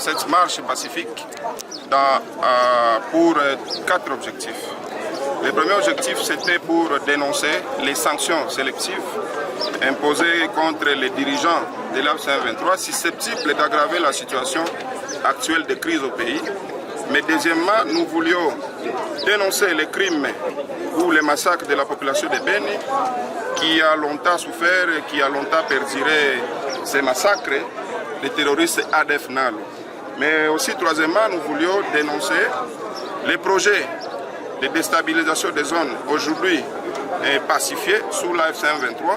cette marche pacifique pour 4 objectifs. Le premier objectif, c'était pour dénoncer les sanctions sélectives imposées contre les dirigeants de l'AFC/M23 susceptibles d'aggraver la situation actuelle de crise au pays. Mais deuxièmement, nous voulions dénoncer les crimes ou les massacres de la population de Beni qui a longtemps souffert et qui a longtemps perduré ces massacres des terroristes ADF NALU. Mais aussi, troisièmement, nous voulions dénoncer les projets de déstabilisation des zones aujourd'hui pacifiées sous l'AFC/M23,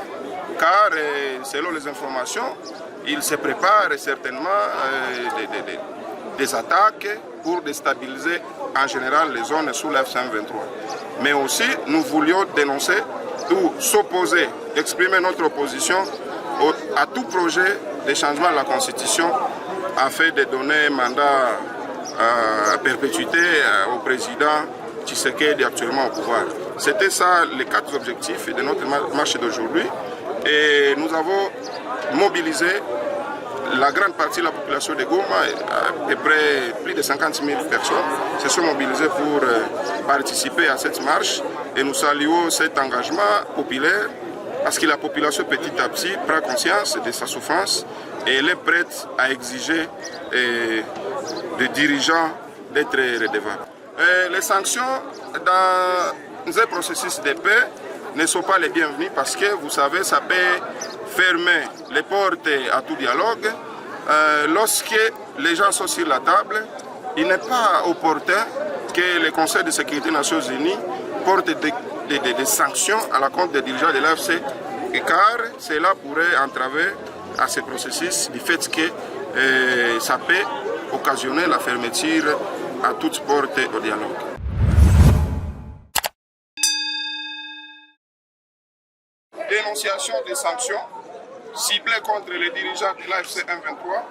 car selon les informations, il se prépare certainement des attaques pour déstabiliser en général les zones sous l'AFC/M23. Mais aussi, nous voulions dénoncer ou s'opposer, exprimer notre opposition à tout projet de changement de la Constitution afin de donner un mandat à perpétuité au président Tshisekedi actuellement au pouvoir. C'était ça les 4 objectifs de notre marche d'aujourd'hui. Et nous avons mobilisé la grande partie de la population de Goma, à peu près plus de 50 000 personnes, se sont mobilisées pour participer à cette marche. Et nous saluons cet engagement populaire parce que la population petit à petit prend conscience de sa souffrance et elle est prête à exiger des dirigeants d'être redevables. Les sanctions dans un processus de paix ne sont pas les bienvenues parce que, vous savez, ça peut fermer les portes à tout dialogue. Lorsque les gens sont sur la table, il n'est pas opportun que le Conseil de sécurité des Nations Unies porte des sanctions à la compte des dirigeants de l'AFC, car cela pourrait entraver à ce processus du fait que ça peut occasionner la fermeture à toute porte au dialogue. Dénonciation des sanctions ciblées contre les dirigeants de l'AFC/M23,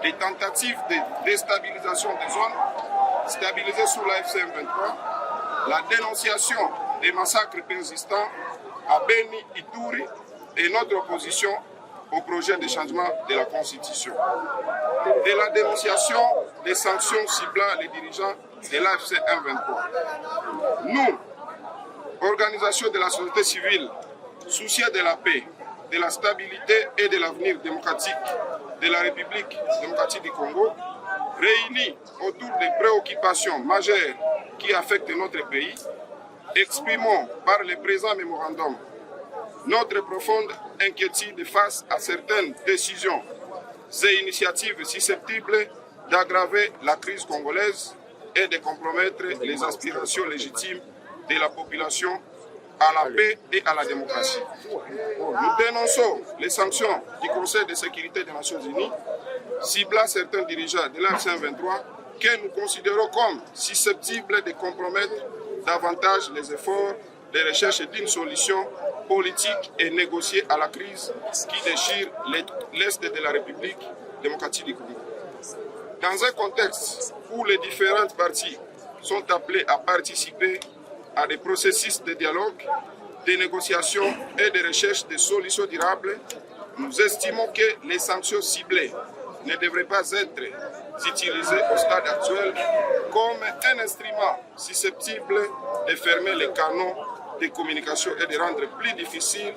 des tentatives de déstabilisation des zones stabilisées sous l'AFC/M23, la dénonciation des massacres persistants à Beni, Ituri et notre opposition au projet de changement de la Constitution. De la dénonciation des sanctions ciblant les dirigeants de l'AFC/M23. Nous, organisation de la société civile, soucieux de la paix, de la stabilité et de l'avenir démocratique de la République démocratique du Congo, réunis autour des préoccupations majeures qui affectent notre pays, exprimons par le présent mémorandum notre profonde inquiétude face à certaines décisions et initiatives susceptibles d'aggraver la crise congolaise et de compromettre les aspirations légitimes de la population à la paix et à la démocratie. Nous dénonçons les sanctions du Conseil de sécurité des Nations Unies ciblant certains dirigeants de l'AFC/M23 que nous considérons comme susceptibles de compromettre davantage les efforts de recherche d'une solution politique et négociée à la crise qui déchire l'Est de la République démocratique du Congo. Dans un contexte où les différentes parties sont appelées à participer à des processus de dialogue, de négociation et de recherche de solutions durables, nous estimons que les sanctions ciblées ne devraient pas être utilisées au stade actuel comme un instrument susceptible de fermer les canaux de communication et de rendre plus difficile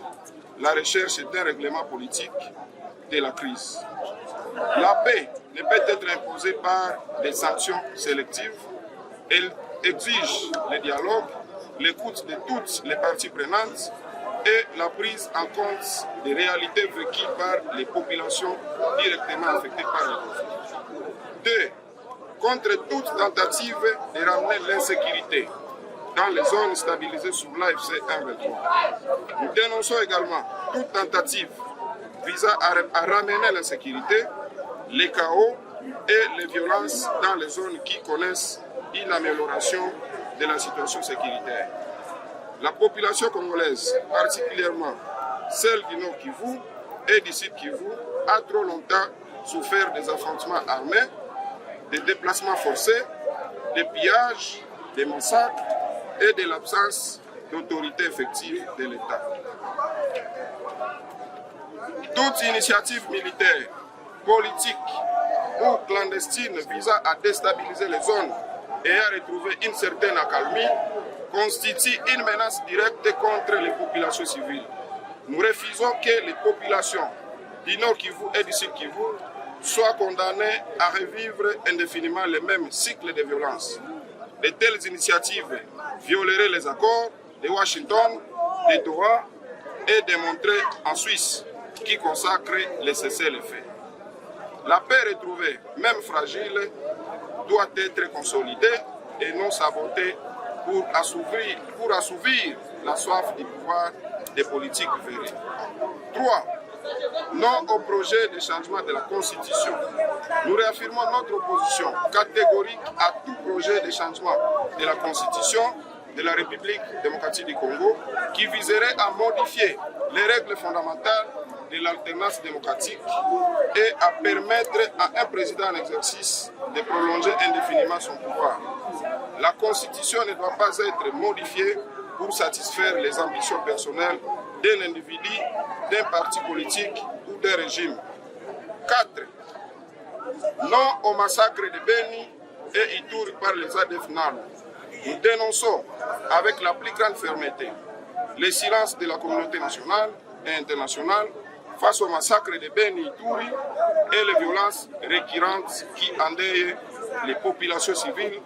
la recherche d'un règlement politique de la crise. La paix ne peut être imposée par des sanctions sélectives. Elle exige le dialogue, l'écoute de toutes les parties prenantes et la prise en compte des réalités vécues par les populations directement affectées par le conflit. 2. Contre toute tentative de ramener l'insécurité dans les zones stabilisées sous l'AFC/M23. Nous dénonçons également toute tentative visant à ramener l'insécurité, les chaos et les violences dans les zones qui connaissent une amélioration de la situation sécuritaire. La population congolaise, particulièrement celle du Nord Kivu et du Sud Kivu, a trop longtemps souffert des affrontements armés, des déplacements forcés, des pillages, des massacres et de l'absence d'autorité effective de l'État. Toute initiative militaire, politique ou clandestines visant à déstabiliser les zones et à retrouver une certaine accalmie constitue une menace directe contre les populations civiles. Nous refusons que les populations du Nord Kivu et du Sud Kivu soient condamnées à revivre indéfiniment les mêmes cycles de violence. De telles initiatives violeraient les accords de Washington, de Doha et de Montreux en Suisse qui consacrent les cessez-le-feu. La paix retrouvée, même fragile, doit être consolidée et non sabotée pour assouvir la soif du pouvoir des politiques verrées. 3. Non au projet de changement de la Constitution. Nous réaffirmons notre opposition catégorique à tout projet de changement de la Constitution de la République démocratique du Congo qui viserait à modifier les règles fondamentales de l'alternance démocratique et à permettre à un président en exercice de prolonger indéfiniment son pouvoir. La Constitution ne doit pas être modifiée pour satisfaire les ambitions personnelles d'un individu, d'un parti politique ou d'un régime. 4. Non au massacre de Beni et Ituri par les ADF NALU. Nous dénonçons avec la plus grande fermeté le silence de la communauté nationale et internationale face au massacre de Beni et Ituri et les violences récurrentes qui endeuillent les populations civiles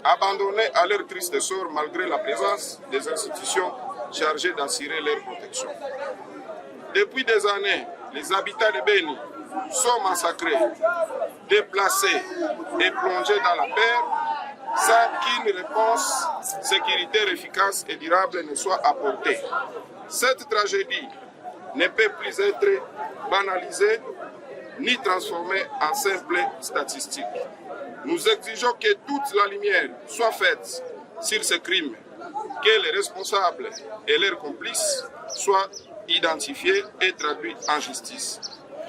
abandonnées à leur triste sort malgré la présence des institutions chargées d'assurer leur protection. Depuis des années, les habitants de Beni sont massacrés, déplacés et plongés dans la peur sans qu'une réponse sécuritaire efficace et durable ne soit apportée. Cette tragédie ne peut plus être banalisée ni transformée en simple statistique. Nous exigeons que toute la lumière soit faite sur ces crimes, que les responsables et leurs complices soient identifiés et traduits en justice,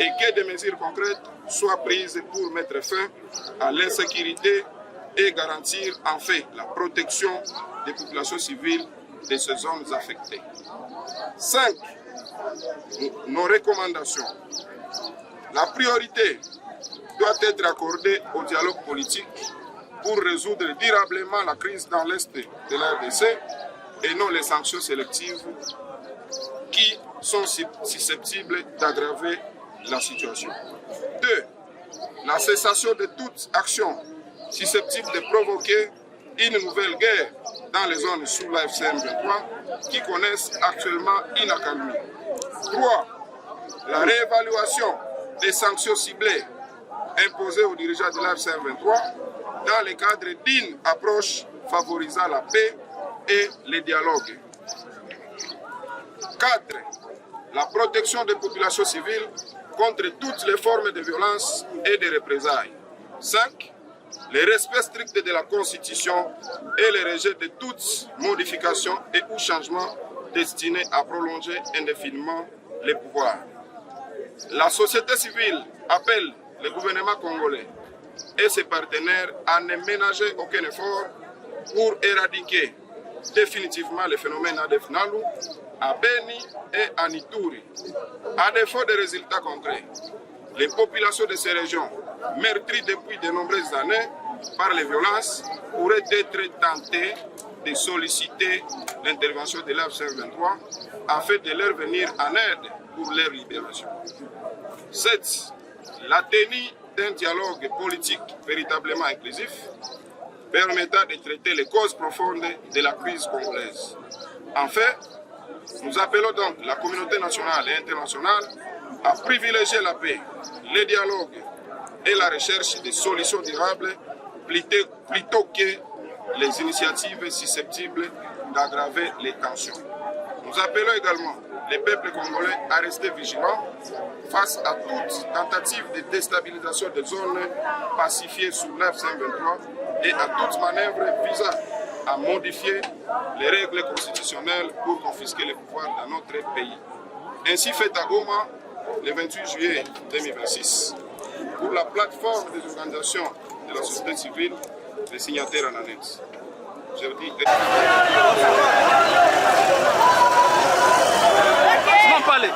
et que des mesures concrètes soient prises pour mettre fin à l'insécurité et garantir en fait la protection des populations civiles de ces zones affectées. 5. Nos recommandations. La priorité doit être accordée au dialogue politique pour résoudre durablement la crise dans l'Est de la RDC et non les sanctions sélectives qui sont susceptibles d'aggraver la situation. 2. La cessation de toute action susceptible de provoquer une nouvelle guerre dans les zones sous la FCM23 qui connaissent actuellement une accalmie. 3. La réévaluation des sanctions ciblées imposées aux dirigeants de la FCM23 dans le cadre d'une approche favorisant la paix et le dialogue. 4. La protection des populations civiles contre toutes les formes de violence et de représailles. 5. Le respect strict de la Constitution et le rejet de toutes modifications et ou changements destinés à prolonger indéfiniment les pouvoirs. La société civile appelle le gouvernement congolais et ses partenaires à ne ménager aucun effort pour éradiquer définitivement le phénomène ADF NALU à Beni et à Ituri. À défaut de résultats concrets, les populations de ces régions, meurtries depuis de nombreuses années par les violences, pourraient être tentées de solliciter l'intervention de l'AFC-23 afin de leur venir en aide pour leur libération. 7. La tenue d'un dialogue politique véritablement inclusif permettant de traiter les causes profondes de la crise congolaise. Enfin, nous appelons donc la communauté nationale et internationale à privilégier la paix, le dialogue et la recherche de solutions durables plutôt que les initiatives susceptibles d'aggraver les tensions. Nous appelons également les peuples congolais à rester vigilants face à toute tentative de déstabilisation des zones pacifiées sous l'F-123 et à toute manœuvre visant à modifier les règles constitutionnelles pour confisquer les pouvoirs dans notre pays. Ainsi fait à Goma le 28 juillet 2026 pour la plateforme des organisations de la société civile, les signataires en annexe. Je vous dis... Pale.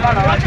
bana